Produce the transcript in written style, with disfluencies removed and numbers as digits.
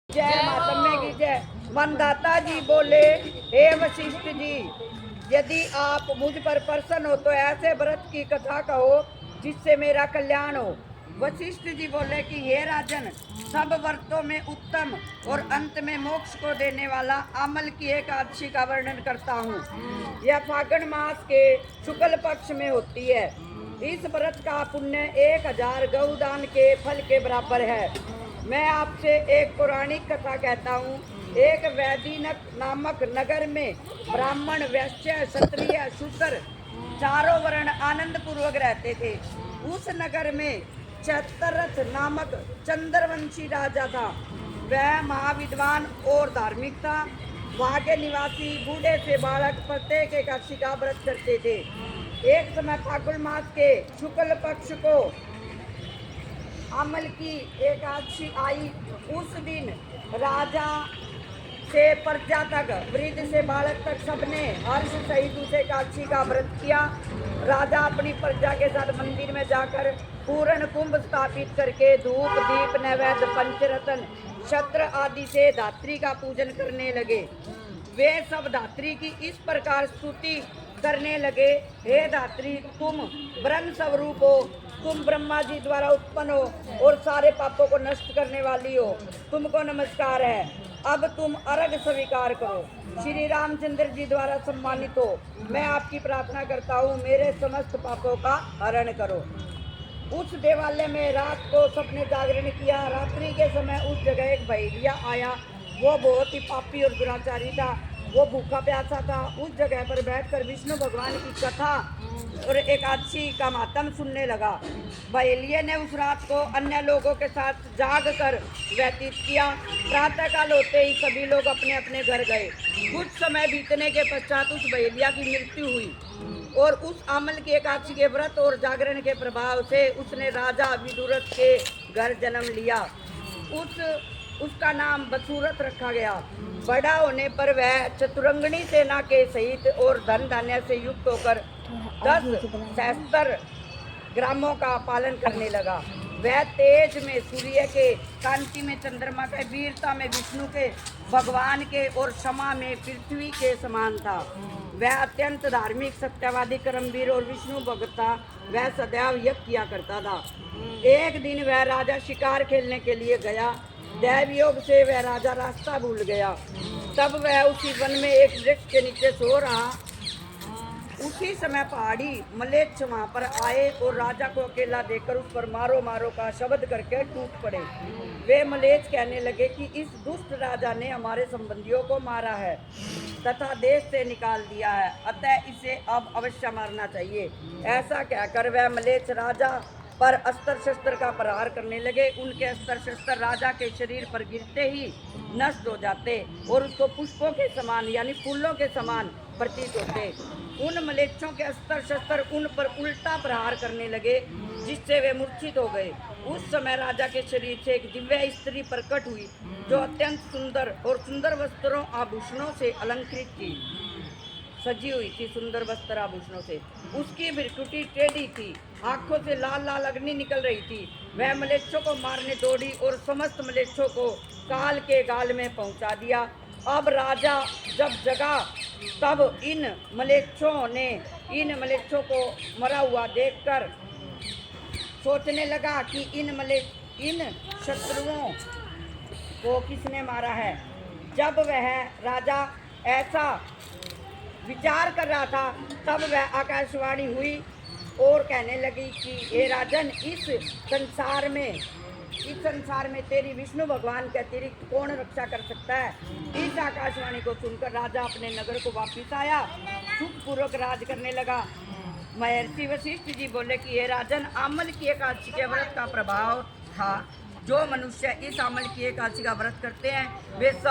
जय मातम्मे की जय। मनदाता जी बोले, हे वशिष्ठ जी, यदि आप मुझ पर प्रसन्न हो तो ऐसे व्रत की कथा कहो जिससे मेरा कल्याण हो। वशिष्ठ जी बोले कि हे राजन, सब व्रतों में उत्तम और अंत में मोक्ष को देने वाला अमल की एकादशी का वर्णन करता हूँ। यह फागुन मास के शुक्ल पक्ष में होती है। इस व्रत का पुण्य 1000 गौदान के फल के बराबर है। मैं आपसे एक पौराणिक कथा कहता हूँ। एक वैदिनक नामक नगर में ब्राह्मण, वैश्य, क्षत्रिय, शूद्र चारों वर्ण आनंद पूर्वक रहते थे। उस नगर में चतरथ नामक चंद्रवंशी राजा था। वह महाविद्वान और धार्मिक था। वहाँ के निवासी बूढ़े से बालक प्रत्येक एकादशी का व्रत करते थे। एक समय फागुन मास के शुक्ल पक्ष को अमल की एकादशी आई। उस दिन राजा से प्रजा तक, वृद्ध से बालक तक सबने हर्ष सहित उस एकादशी का व्रत किया। राजा अपनी प्रजा के साथ मंदिर में जाकर पूर्ण कुंभ स्थापित करके धूप, दीप, नैवेद्य, पंचरत्न, छत्र आदि से धात्री का पूजन करने लगे। वे सब धात्री की इस प्रकार स्तुति करने लगे, हे धात्री, तुम ब्रह्म स्वरूप हो, तुम ब्रह्मा जी द्वारा उत्पन्न हो और सारे पापों को नष्ट करने वाली हो। तुमको नमस्कार है। अब तुम अर्घ स्वीकार करो। श्री रामचंद्र जी द्वारा सम्मानित हो। मैं आपकी प्रार्थना करता हूँ, मेरे समस्त पापों का हरण करो। उस देवालय में रात को सबने जागरण किया। रात्रि के समय उस जगह एक भैया आया। वो बहुत ही पापी और दुराचारी था। वो भूखा प्यासा था। उस जगह पर बैठकर विष्णु भगवान की कथा और एकादशी का मातम सुनने लगा। बहेलिये ने उस रात को अन्य लोगों के साथ जाग कर व्यतीत किया। प्रातःकाल होते ही सभी लोग अपने अपने घर गए। कुछ समय बीतने के पश्चात उस बहेलिया की मृत्यु हुई और उस अमल की एकादशी के व्रत और जागरण के प्रभाव से उसने राजा विदुरथ के घर जन्म लिया। उसका नाम बसूरथ रखा गया। बड़ा होने पर वह चतुरंगनी सेना के सहित और धन धान्य से युक्त होकर 10 सहस्त्र ग्रामों का पालन करने लगा। वह तेज में सूर्य के, कांति में चंद्रमा के, वीरता में विष्णु के, भगवान के और क्षमा में पृथ्वी के समान था। वह अत्यंत धार्मिक, सत्यवादी, कर्मवीर और विष्णु भक्त था। वह सदैव यज्ञ किया करता था। एक दिन वह राजा शिकार खेलने के लिए गया। दैव योग से वह राजा रास्ता भूल गया। तब वह उसी वन में एक वृक्ष के नीचे सो रहा। उसी समय पहाड़ी मलेच्छ वहां पर आए और राजा को अकेला देखकर उस पर मारो मारो का शब्द करके टूट पड़े। वे मलेच्छ कहने लगे कि इस दुष्ट राजा ने हमारे संबंधियों को मारा है तथा देश से निकाल दिया है, अतः इसे अब अवश्य मारना चाहिए। ऐसा कहकर वह मलेच्छ राजा पर अस्त्र शस्त्र का प्रहार करने लगे। उनके अस्त्र शस्त्र राजा के शरीर पर गिरते ही नष्ट हो जाते और उसको पुष्पों के समान यानी फूलों के समान प्रतीत होते। उन मलेच्छों के अस्त्र शस्त्र उन पर उल्टा प्रहार करने लगे, जिससे वे मूर्छित हो गए। उस समय राजा के शरीर से एक दिव्य स्त्री प्रकट हुई, जो अत्यंत सुंदर और सुंदर वस्त्रों आभूषणों से अलंकृत थी, सजी हुई थी सुंदर वस्त्र आभूषणों से। उसकी भृकुटी टेढ़ी थी, आंखों से लाल लाल अग्नि निकल रही थी। वह मलेच्छों को मारने दौड़ी और समस्त मलेच्छों को काल के गाल में पहुंचा दिया। अब राजा जब जगा तब इन मलेच्छों को मरा हुआ देखकर सोचने लगा कि इन शत्रुओं को किसने मारा है। जब वह राजा ऐसा विचार कर रहा था तब वह आकाशवाणी हुई और कहने लगी कि हे राजन, इस संसार में तेरी विष्णु भगवान के अतिरिक्त कौन रक्षा कर सकता है। इस आकाशवाणी को सुनकर राजा अपने नगर को वापिस आया, सुखपूर्वक राज करने लगा। महर्षि वशिष्ठ जी बोले कि हे राजन, अमल की एकादशी के व्रत का प्रभाव था। जो मनुष्य इस अमल की एकादशी का व्रत करते हैं वे सब